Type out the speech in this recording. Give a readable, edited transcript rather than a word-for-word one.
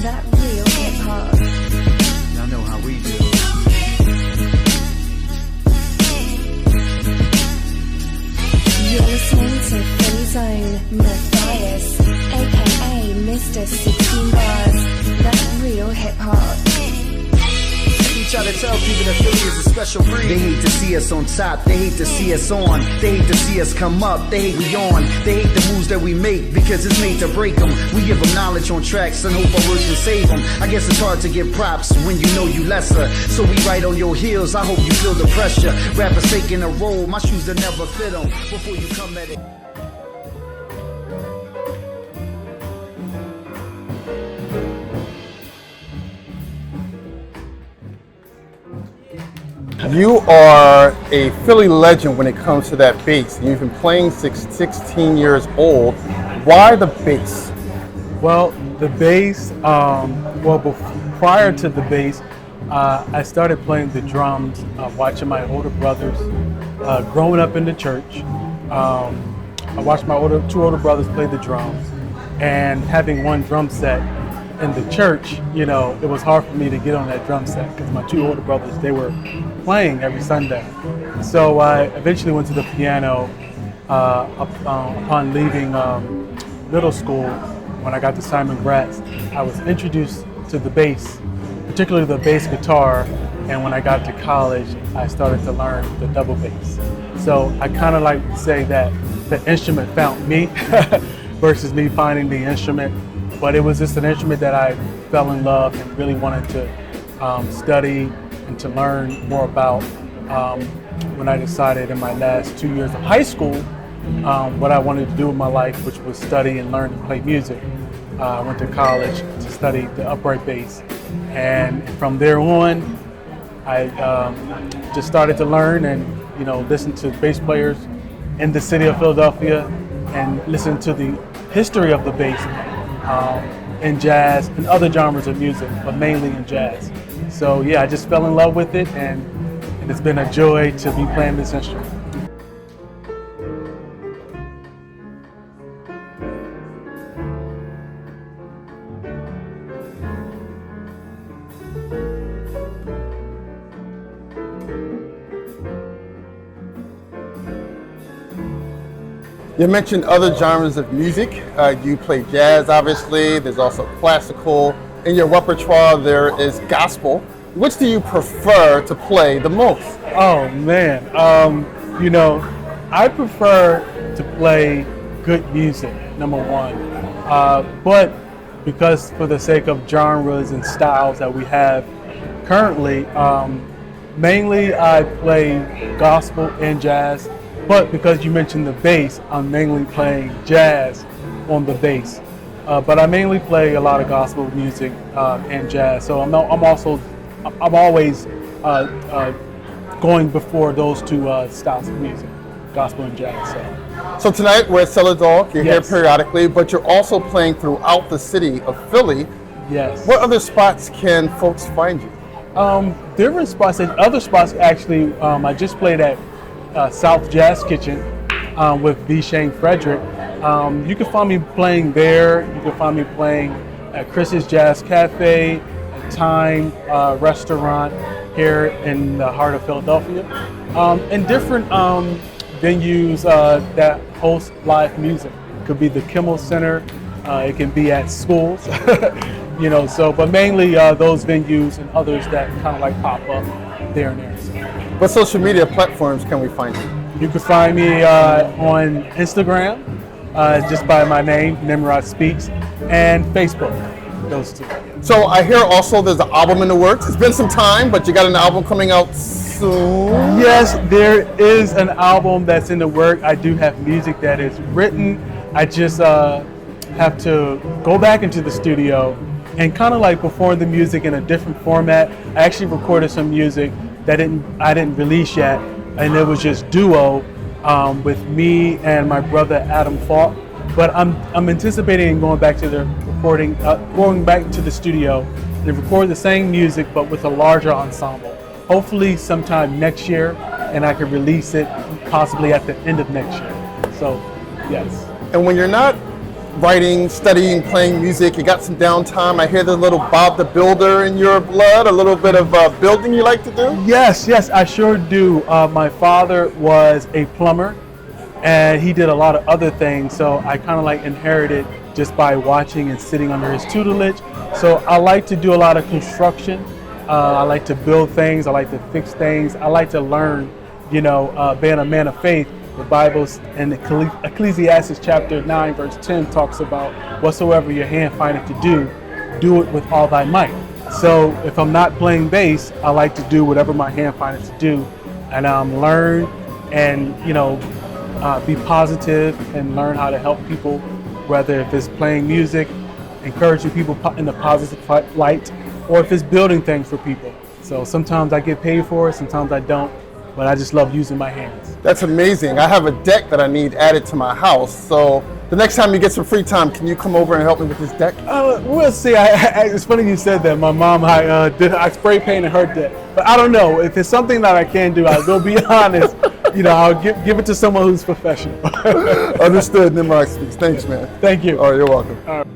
that real hip hop. Y'all know how we do. You're listening to Philly's own Matthias, aka Mr. 16 Bars, that real hip hop. Try to tell people that Philly is a special breed. They hate to see us on top, they hate to see us on. They hate to see us come up, they hate we on. They hate the moves that we make because it's made to break them. We give them knowledge on tracks and hope our words can save them. I guess it's hard to get props when you know you lesser. So we right on your heels, I hope you feel the pressure. Rappers taking a roll, my shoes that never fit them. Before you come at it. You are a Philly legend when it comes to that bass. You've been playing since 16 years old. Why the bass? Well, the bass, prior to the bass, I started playing the drums, watching my older brothers, growing up in the church. I watched my two older brothers play the drums, and having one drum set in the church, you know, it was hard for me to get on that drum set because my two older brothers, they were playing every Sunday. So I eventually went to the piano upon leaving middle school. When I got to Simon Gratz, I was introduced to the bass, particularly the bass guitar, and when I got to college, I started to learn the double bass. So I kind of like to say that the instrument found me versus me finding the instrument. But it was just an instrument that I fell in love and really wanted to study and to learn more about when I decided in my last 2 years of high school what I wanted to do with my life, which was study and learn to play music. I went to college to study the upright bass, and from there on, I just started to learn and listen to bass players in the city of Philadelphia and listen to the history of the bass. In jazz and other genres of music, but mainly in jazz. So yeah, I just fell in love with it, and it's been a joy to be playing this instrument. You mentioned other genres of music. You play jazz, obviously. There's also classical. In your repertoire, there is gospel. Which do you prefer to play the most? Oh man, I prefer to play good music, number one. But because for the sake of genres and styles that we have currently, mainly I play gospel and jazz. But because you mentioned the bass, I'm mainly playing jazz on the bass. But I mainly play a lot of gospel music and jazz. So I'm always going before those two styles of music, gospel and jazz. So tonight we're at Cellar Dog. You're Yes. here periodically, but you're also playing throughout the city of Philly. Yes. What other spots can folks find you? Different spots. And other spots actually. I just played at South Jazz Kitchen with V. Shane Frederick. You can find me playing there. You can find me playing at Chris's Jazz Cafe, at Time Restaurant here in the heart of Philadelphia, and different venues that host live music. It could be the Kimmel Center. It can be at schools. But mainly those venues and others that kind of like pop up there and there. So. What social media platforms can we find you? You can find me on Instagram, just by my name, Nimrod Speaks, and Facebook, those two. So I hear also there's an album in the works. It's been some time, but you got an album coming out soon? Yes, there is an album that's in the work. I do have music that is written. I just have to go back into the studio and kind of like perform the music in a different format. I actually recorded some music that I didn't release yet, and it was just duo with me and my brother Adam Falk. But I'm anticipating going back to the recording, going back to the studio and record the same music but with a larger ensemble. Hopefully sometime next year, and I can release it possibly at the end of next year. So, yes. And when you're not writing, studying, playing music. You got some downtime. I hear the little Bob the Builder in your blood, a little bit of building you like to do? Yes, I sure do. My father was a plumber, and he did a lot of other things, so I kind of like inherited just by watching and sitting under his tutelage. So I like to do a lot of construction. I like to build things. I like to fix things. I like to learn, being a man of faith. The Bible in Ecclesiastes chapter 9 verse 10 talks about whatsoever your hand findeth to do it with all thy might. So if I'm not playing bass, I like to do whatever my hand findeth to do, and learn and be positive and learn how to help people, whether if it's playing music, encouraging people in a positive light, or if it's building things for people. So sometimes I get paid for it, sometimes I don't, but I just love using my hands. That's amazing. I have a deck that I need added to my house. So the next time you get some free time, can you come over and help me with this deck? We'll see. It's funny you said that. My mom, I spray painted her deck, but I don't know if it's something that I can do. I will be honest. I'll give it to someone who's professional. Understood. Nimrod speaks. Thanks, man. Thank you. All right, you're welcome. All right.